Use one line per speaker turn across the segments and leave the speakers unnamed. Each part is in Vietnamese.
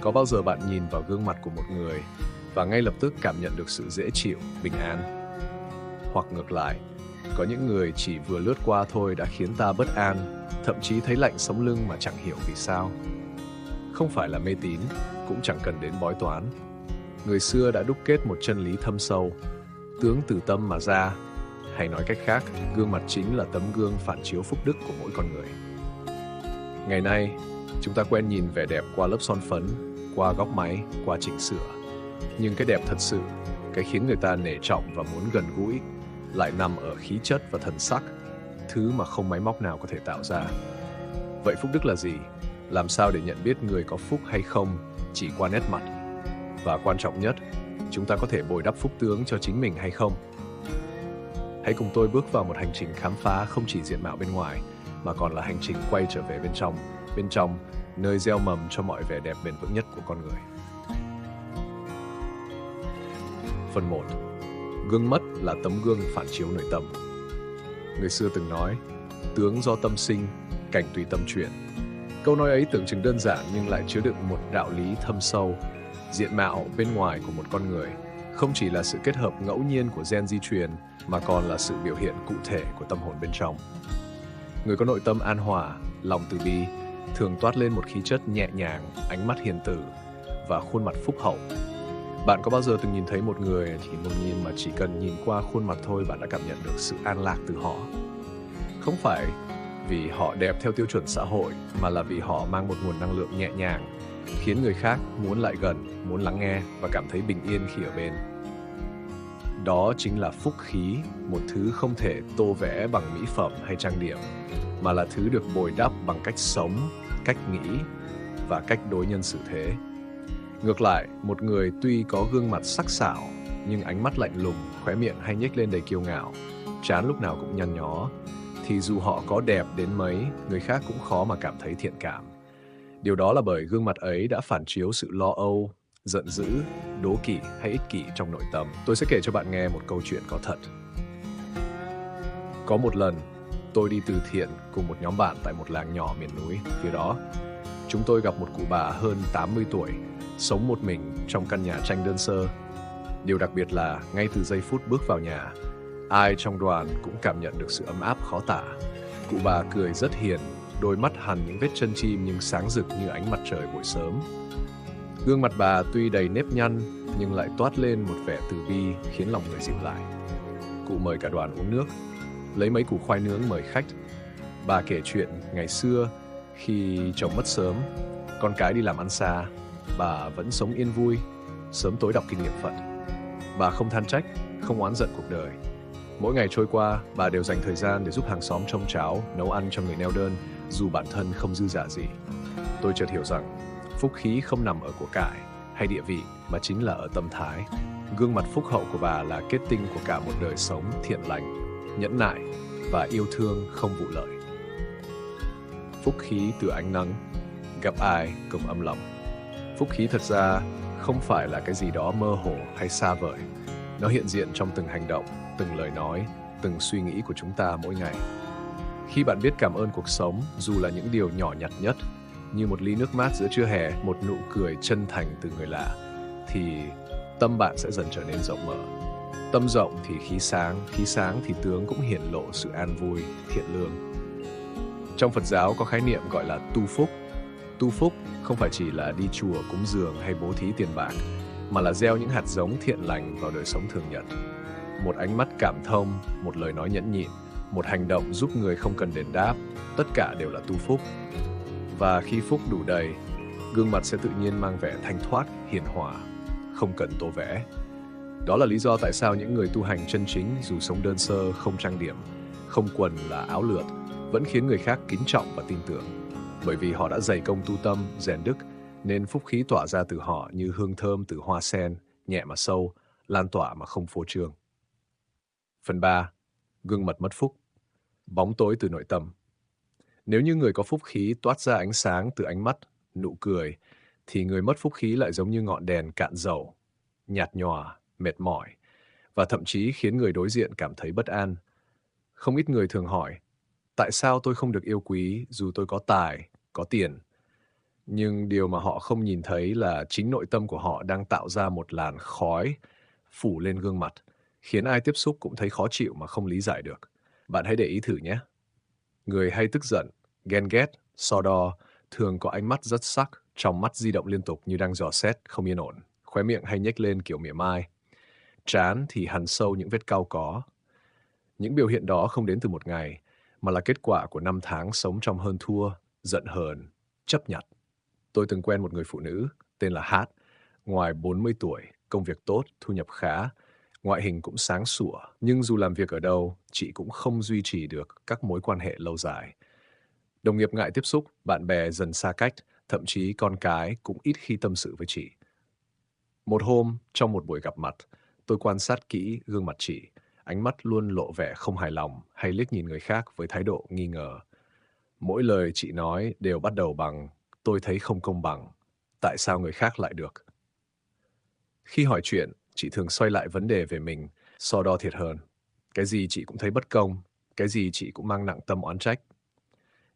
Có bao giờ bạn nhìn vào gương mặt của một người và ngay lập tức cảm nhận được sự dễ chịu, bình an? Hoặc ngược lại, có những người chỉ vừa lướt qua thôi đã khiến ta bất an, thậm chí thấy lạnh sống lưng mà chẳng hiểu vì sao. Không phải là mê tín, cũng chẳng cần đến bói toán. Người xưa đã đúc kết một chân lý thâm sâu, tướng từ tâm mà ra, hay nói cách khác, gương mặt chính là tấm gương phản chiếu phúc đức của mỗi con người. Ngày nay, chúng ta quen nhìn vẻ đẹp qua lớp son phấn, qua góc máy, qua chỉnh sửa. Nhưng cái đẹp thật sự, cái khiến người ta nể trọng và muốn gần gũi, lại nằm ở khí chất và thần sắc, thứ mà không máy móc nào có thể tạo ra. Vậy phúc đức là gì? Làm sao để nhận biết người có phúc hay không chỉ qua nét mặt? Và quan trọng nhất, chúng ta có thể bồi đắp phúc tướng cho chính mình hay không? Hãy cùng tôi bước vào một hành trình khám phá không chỉ diện mạo bên ngoài, mà còn là hành trình quay trở về bên trong, nơi gieo mầm cho mọi vẻ đẹp bền vững nhất của con người. Phần 1. Gương mất là tấm gương phản chiếu nội tâm. Người xưa từng nói, tướng do tâm sinh, cảnh tùy tâm chuyển. Câu nói ấy tưởng chừng đơn giản nhưng lại chứa đựng một đạo lý thâm sâu. Diện mạo bên ngoài của một con người không chỉ là sự kết hợp ngẫu nhiên của gen di truyền, mà còn là sự biểu hiện cụ thể của tâm hồn bên trong. Người có nội tâm an hòa, lòng từ bi, thường toát lên một khí chất nhẹ nhàng, ánh mắt hiền từ và khuôn mặt phúc hậu. Bạn có bao giờ từng nhìn thấy một người thì một nhìn mà chỉ cần nhìn qua khuôn mặt thôi bạn đã cảm nhận được sự an lạc từ họ? Không phải vì họ đẹp theo tiêu chuẩn xã hội, mà là vì họ mang một nguồn năng lượng nhẹ nhàng, khiến người khác muốn lại gần, muốn lắng nghe và cảm thấy bình yên khi ở bên. Đó chính là phúc khí, một thứ không thể tô vẽ bằng mỹ phẩm hay trang điểm, mà là thứ được bồi đắp bằng cách sống, cách nghĩ và cách đối nhân xử thế. Ngược lại, một người tuy có gương mặt sắc sảo, nhưng ánh mắt lạnh lùng, khóe miệng hay nhếch lên đầy kiêu ngạo, trán lúc nào cũng nhăn nhó, thì dù họ có đẹp đến mấy, người khác cũng khó mà cảm thấy thiện cảm. Điều đó là bởi gương mặt ấy đã phản chiếu sự lo âu, giận dữ, đố kỵ hay ích kỷ trong nội tâm. Tôi sẽ kể cho bạn nghe một câu chuyện có thật. Có một lần, tôi đi từ thiện cùng một nhóm bạn tại một làng nhỏ miền núi phía đó. Chúng tôi gặp một cụ bà hơn 80 tuổi, sống một mình trong căn nhà tranh đơn sơ. Điều đặc biệt là ngay từ giây phút bước vào nhà, ai trong đoàn cũng cảm nhận được sự ấm áp khó tả. Cụ bà cười rất hiền, đôi mắt hằn những vết chân chim nhưng sáng rực như ánh mặt trời buổi sớm. Gương mặt bà tuy đầy nếp nhăn nhưng lại toát lên một vẻ từ bi khiến lòng người dịu lại. Cụ mời cả đoàn uống nước, lấy mấy củ khoai nướng mời khách. Bà kể chuyện ngày xưa khi chồng mất sớm, con cái đi làm ăn xa, bà vẫn sống yên vui, sớm tối đọc kinh nghiệm Phật. Bà không than trách, không oán giận cuộc đời. Mỗi ngày trôi qua, bà đều dành thời gian để giúp hàng xóm trông cháo, nấu ăn cho người neo đơn, dù bản thân không dư dả gì. Tôi chợt hiểu rằng, phúc khí không nằm ở của cải hay địa vị, mà chính là ở tâm thái. Gương mặt phúc hậu của bà là kết tinh của cả một đời sống thiện lành, nhẫn nại và yêu thương không vụ lợi. Phúc khí từ ánh nắng, gặp ai cũng ấm lòng. Phúc khí thật ra không phải là cái gì đó mơ hồ hay xa vời. Nó hiện diện trong từng hành động, từng lời nói, từng suy nghĩ của chúng ta mỗi ngày. Khi bạn biết cảm ơn cuộc sống, dù là những điều nhỏ nhặt nhất, như một ly nước mát giữa trưa hè, một nụ cười chân thành từ người lạ, thì tâm bạn sẽ dần trở nên rộng mở. Tâm rộng thì khí sáng thì tướng cũng hiển lộ sự an vui, thiện lương. Trong Phật giáo có khái niệm gọi là tu phúc. Tu phúc không phải chỉ là đi chùa cúng dường hay bố thí tiền bạc, mà là gieo những hạt giống thiện lành vào đời sống thường nhật. Một ánh mắt cảm thông, một lời nói nhẫn nhịn, một hành động giúp người không cần đền đáp, tất cả đều là tu phúc. Và khi phúc đủ đầy, gương mặt sẽ tự nhiên mang vẻ thanh thoát, hiền hòa, không cần tô vẽ. Đó là lý do tại sao những người tu hành chân chính dù sống đơn sơ, không trang điểm, không quần là áo lượt, vẫn khiến người khác kính trọng và tin tưởng. Bởi vì họ đã dày công tu tâm, rèn đức, nên phúc khí tỏa ra từ họ như hương thơm từ hoa sen, nhẹ mà sâu, lan tỏa mà không phô trương. Phần 3. Gương mặt mất phúc. Bóng tối từ nội tâm. Nếu như người có phúc khí toát ra ánh sáng từ ánh mắt, nụ cười, thì người mất phúc khí lại giống như ngọn đèn cạn dầu, nhạt nhòa, mệt mỏi, và thậm chí khiến người đối diện cảm thấy bất an. Không ít người thường hỏi, tại sao tôi không được yêu quý dù tôi có tài, có tiền? Nhưng điều mà họ không nhìn thấy là chính nội tâm của họ đang tạo ra một làn khói phủ lên gương mặt, khiến ai tiếp xúc cũng thấy khó chịu mà không lý giải được. Bạn hãy để ý thử nhé. Người hay tức giận, ghen ghét, so đo thường có ánh mắt rất sắc, trong mắt di động liên tục như đang dò xét, không yên ổn. Khóe miệng hay nhếch lên kiểu mỉa mai. Trán thì hằn sâu những vết cau có. Những biểu hiện đó không đến từ một ngày, mà là kết quả của năm tháng sống trong hơn thua, giận hờn, chấp nhặt. Tôi từng quen một người phụ nữ tên là Hát, ngoài 40 tuổi, công việc tốt, thu nhập khá, ngoại hình cũng sáng sủa, nhưng dù làm việc ở đâu, chị cũng không duy trì được các mối quan hệ lâu dài. Đồng nghiệp ngại tiếp xúc, bạn bè dần xa cách, thậm chí con cái cũng ít khi tâm sự với chị. Một hôm, trong một buổi gặp mặt, tôi quan sát kỹ gương mặt chị, ánh mắt luôn lộ vẻ không hài lòng hay liếc nhìn người khác với thái độ nghi ngờ. Mỗi lời chị nói đều bắt đầu bằng "tôi thấy không công bằng, tại sao người khác lại được?" Khi hỏi chuyện, chị thường xoay lại vấn đề về mình, so đo thiệt hơn. Cái gì chị cũng thấy bất công, cái gì chị cũng mang nặng tâm oán trách.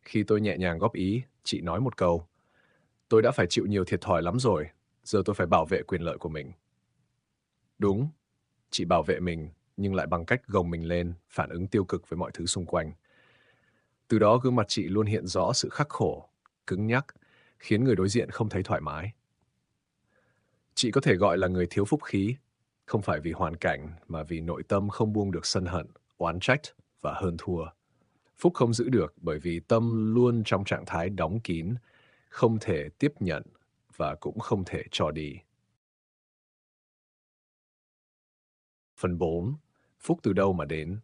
Khi tôi nhẹ nhàng góp ý, chị nói một câu: "Tôi đã phải chịu nhiều thiệt thòi lắm rồi, giờ tôi phải bảo vệ quyền lợi của mình." Đúng, chị bảo vệ mình, nhưng lại bằng cách gồng mình lên, phản ứng tiêu cực với mọi thứ xung quanh. Từ đó gương mặt chị luôn hiện rõ sự khắc khổ, cứng nhắc, khiến người đối diện không thấy thoải mái. Chị có thể gọi là người thiếu phúc khí, không phải vì hoàn cảnh mà vì nội tâm không buông được sân hận, oán trách và hơn thua. Phúc không giữ được bởi vì tâm luôn trong trạng thái đóng kín, không thể tiếp nhận và cũng không thể cho đi. Phần 4. Phúc từ đâu mà đến?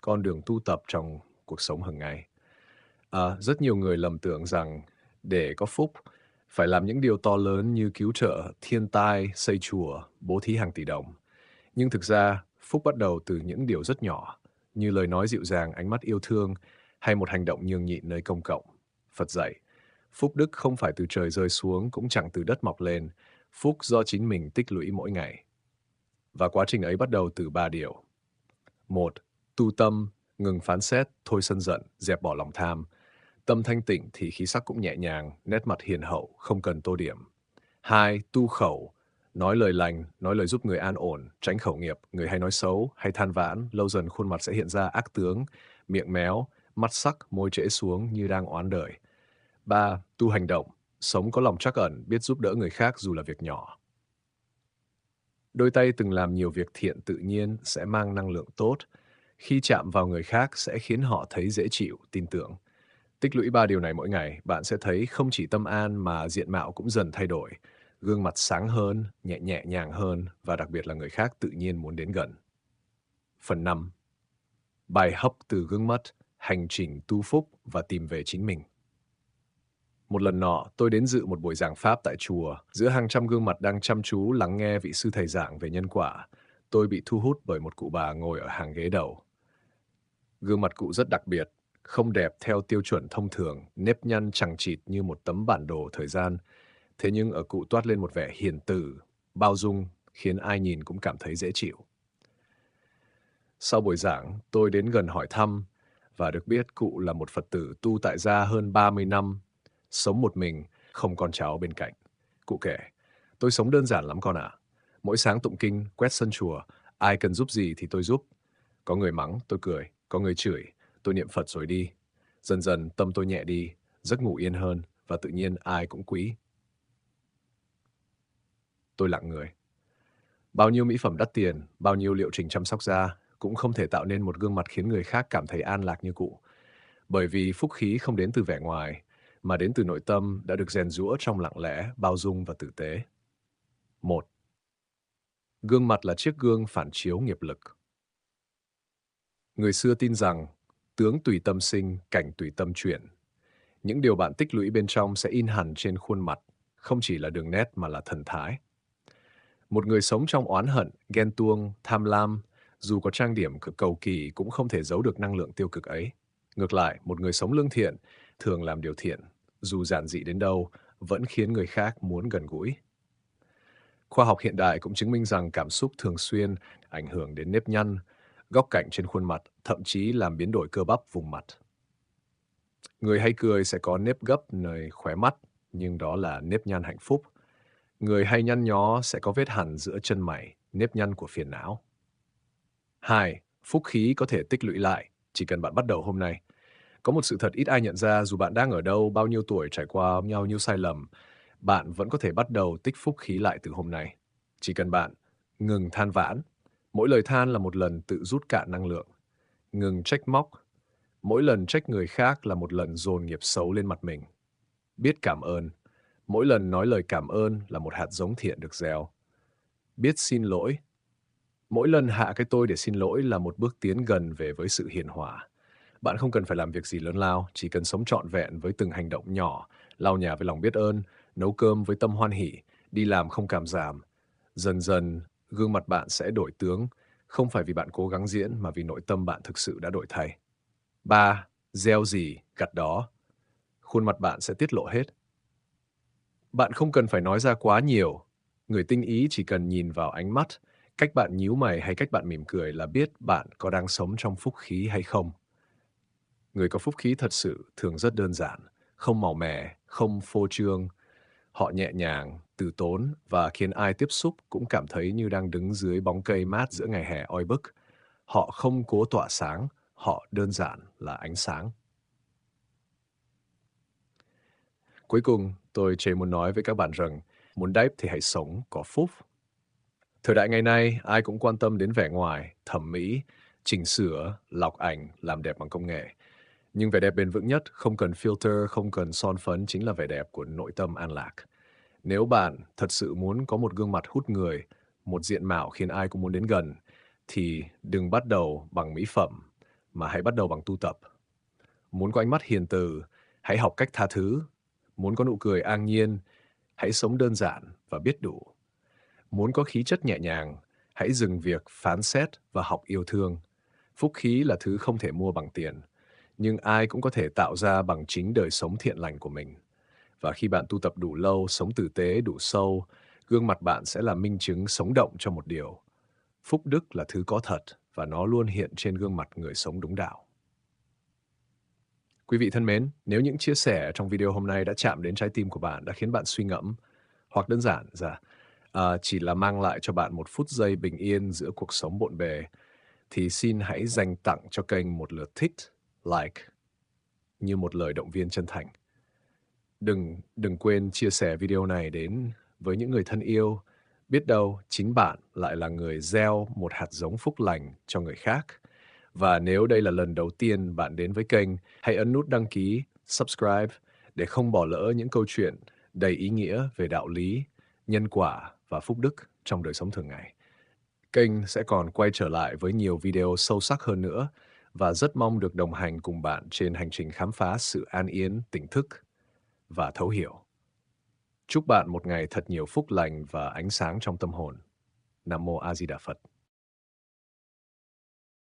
Con đường tu tập trong cuộc sống hàng ngày. Rất nhiều người lầm tưởng rằng để có phúc, phải làm những điều to lớn như cứu trợ thiên tai, xây chùa, bố thí hàng tỷ đồng. Nhưng thực ra, phúc bắt đầu từ những điều rất nhỏ, như lời nói dịu dàng, ánh mắt yêu thương hay một hành động nhường nhịn nơi công cộng. Phật dạy, phúc đức không phải từ trời rơi xuống, cũng chẳng từ đất mọc lên. Phúc do chính mình tích lũy mỗi ngày. Và quá trình ấy bắt đầu từ 3 điều. 1. Tu tâm, ngừng phán xét, thôi sân giận, dẹp bỏ lòng tham. Tâm thanh tịnh thì khí sắc cũng nhẹ nhàng, nét mặt hiền hậu, không cần tô điểm. 2. Tu khẩu, nói lời lành, nói lời giúp người an ổn, tránh khẩu nghiệp, người hay nói xấu, hay than vãn, lâu dần khuôn mặt sẽ hiện ra ác tướng, miệng méo, mắt sắc, môi trễ xuống như đang oán đời. 3. Tu hành động, sống có lòng trắc ẩn, biết giúp đỡ người khác dù là việc nhỏ. Đôi tay từng làm nhiều việc thiện tự nhiên sẽ mang năng lượng tốt. Khi chạm vào người khác sẽ khiến họ thấy dễ chịu, tin tưởng. Tích lũy 3 điều này mỗi ngày, bạn sẽ thấy không chỉ tâm an mà diện mạo cũng dần thay đổi. Gương mặt sáng hơn, nhẹ nhẹ nhàng hơn và đặc biệt là người khác tự nhiên muốn đến gần. Phần 5. Bài hấp từ gương mắt, hành trình tu phúc và tìm về chính mình. Một lần nọ, tôi đến dự một buổi giảng pháp tại chùa. Giữa hàng trăm gương mặt đang chăm chú lắng nghe vị sư thầy giảng về nhân quả, tôi bị thu hút bởi một cụ bà ngồi ở hàng ghế đầu. Gương mặt cụ rất đặc biệt, không đẹp theo tiêu chuẩn thông thường, nếp nhăn chằng chịt như một tấm bản đồ thời gian. Thế nhưng ở cụ toát lên một vẻ hiền từ, bao dung, khiến ai nhìn cũng cảm thấy dễ chịu. Sau buổi giảng, tôi đến gần hỏi thăm và được biết cụ là một Phật tử tu tại gia hơn 30 năm, sống một mình, không con cháu bên cạnh. Cụ kể, tôi sống đơn giản lắm con ạ. Mỗi sáng tụng kinh, quét sân chùa, ai cần giúp gì thì tôi giúp. Có người mắng, tôi cười, có người chửi, tôi niệm Phật rồi đi. Dần dần tâm tôi nhẹ đi, giấc ngủ yên hơn và tự nhiên ai cũng quý. Tôi lặng người. Bao nhiêu mỹ phẩm đắt tiền, bao nhiêu liệu trình chăm sóc da cũng không thể tạo nên một gương mặt khiến người khác cảm thấy an lạc như cụ. Bởi vì phúc khí không đến từ vẻ ngoài, mà đến từ nội tâm đã được rèn giũa trong lặng lẽ, bao dung và tử tế. 1. Gương mặt là chiếc gương phản chiếu nghiệp lực. Người xưa tin rằng, tướng tùy tâm sinh, cảnh tùy tâm chuyển. Những điều bạn tích lũy bên trong sẽ in hẳn trên khuôn mặt, không chỉ là đường nét mà là thần thái. Một người sống trong oán hận, ghen tuông, tham lam, dù có trang điểm cực cầu kỳ cũng không thể giấu được năng lượng tiêu cực ấy. Ngược lại, một người sống lương thiện, thường làm điều thiện, dù giản dị đến đâu, vẫn khiến người khác muốn gần gũi. Khoa học hiện đại cũng chứng minh rằng cảm xúc thường xuyên ảnh hưởng đến nếp nhăn, góc cạnh trên khuôn mặt, thậm chí làm biến đổi cơ bắp vùng mặt. Người hay cười sẽ có nếp gấp nơi khóe mắt, nhưng đó là nếp nhăn hạnh phúc. Người hay nhăn nhó sẽ có vết hằn giữa chân mày, nếp nhăn của phiền não. 2. Phúc khí có thể tích lũy lại, chỉ cần bạn bắt đầu hôm nay. Có một sự thật ít ai nhận ra, dù bạn đang ở đâu, bao nhiêu tuổi, trải qua bao nhiêu sai lầm, bạn vẫn có thể bắt đầu tích phúc khí lại từ hôm nay. Chỉ cần bạn ngừng than vãn. Mỗi lời than là một lần tự rút cạn năng lượng. Ngừng trách móc. Mỗi lần trách người khác là một lần dồn nghiệp xấu lên mặt mình. Biết cảm ơn. Mỗi lần nói lời cảm ơn là một hạt giống thiện được gieo. Biết xin lỗi. Mỗi lần hạ cái tôi để xin lỗi là một bước tiến gần về với sự hiền hòa. Bạn không cần phải làm việc gì lớn lao, chỉ cần sống trọn vẹn với từng hành động nhỏ, lau nhà với lòng biết ơn, nấu cơm với tâm hoan hỉ, đi làm không cảm giảm. Dần dần, gương mặt bạn sẽ đổi tướng, không phải vì bạn cố gắng diễn mà vì nội tâm bạn thực sự đã đổi thay. 3. Gieo gì, gặt đó. Khuôn mặt bạn sẽ tiết lộ hết. Bạn không cần phải nói ra quá nhiều. Người tinh ý chỉ cần nhìn vào ánh mắt, cách bạn nhíu mày hay cách bạn mỉm cười là biết bạn có đang sống trong phúc khí hay không. Người có phúc khí thật sự thường rất đơn giản, không màu mè, không phô trương. Họ nhẹ nhàng, từ tốn và khiến ai tiếp xúc cũng cảm thấy như đang đứng dưới bóng cây mát giữa ngày hè oi bức. Họ không cố tỏa sáng, họ đơn giản là ánh sáng. Cuối cùng, tôi chỉ muốn nói với các bạn rằng, muốn đẹp thì hãy sống có phúc. Thời đại ngày nay, ai cũng quan tâm đến vẻ ngoài, thẩm mỹ, chỉnh sửa, lọc ảnh, làm đẹp bằng công nghệ. Nhưng vẻ đẹp bền vững nhất, không cần filter, không cần son phấn chính là vẻ đẹp của nội tâm an lạc. Nếu bạn thật sự muốn có một gương mặt hút người, một diện mạo khiến ai cũng muốn đến gần, thì đừng bắt đầu bằng mỹ phẩm, mà hãy bắt đầu bằng tu tập. Muốn có ánh mắt hiền từ, hãy học cách tha thứ. Muốn có nụ cười an nhiên, hãy sống đơn giản và biết đủ. Muốn có khí chất nhẹ nhàng, hãy dừng việc phán xét và học yêu thương. Phúc khí là thứ không thể mua bằng tiền, nhưng ai cũng có thể tạo ra bằng chính đời sống thiện lành của mình. Và khi bạn tu tập đủ lâu, sống tử tế đủ sâu, gương mặt bạn sẽ là minh chứng sống động cho một điều. Phúc đức là thứ có thật và nó luôn hiện trên gương mặt người sống đúng đạo. Quý vị thân mến, nếu những chia sẻ trong video hôm nay đã chạm đến trái tim của bạn, đã khiến bạn suy ngẫm, hoặc đơn giản chỉ là mang lại cho bạn một phút giây bình yên giữa cuộc sống bộn bề, thì xin hãy dành tặng cho kênh một lượt thích, like, như một lời động viên chân thành. Đừng quên chia sẻ video này đến với những người thân yêu. Biết đâu chính bạn lại là người gieo một hạt giống phúc lành cho người khác. Và nếu đây là lần đầu tiên bạn đến với kênh, hãy ấn nút đăng ký, subscribe để không bỏ lỡ những câu chuyện đầy ý nghĩa về đạo lý, nhân quả và phúc đức trong đời sống thường ngày. Kênh sẽ còn quay trở lại với nhiều video sâu sắc hơn nữa và rất mong được đồng hành cùng bạn trên hành trình khám phá sự an yên, tỉnh thức và thấu hiểu. Chúc bạn một ngày thật nhiều phúc lành và ánh sáng trong tâm hồn. Nam Mô A Di Đà Phật.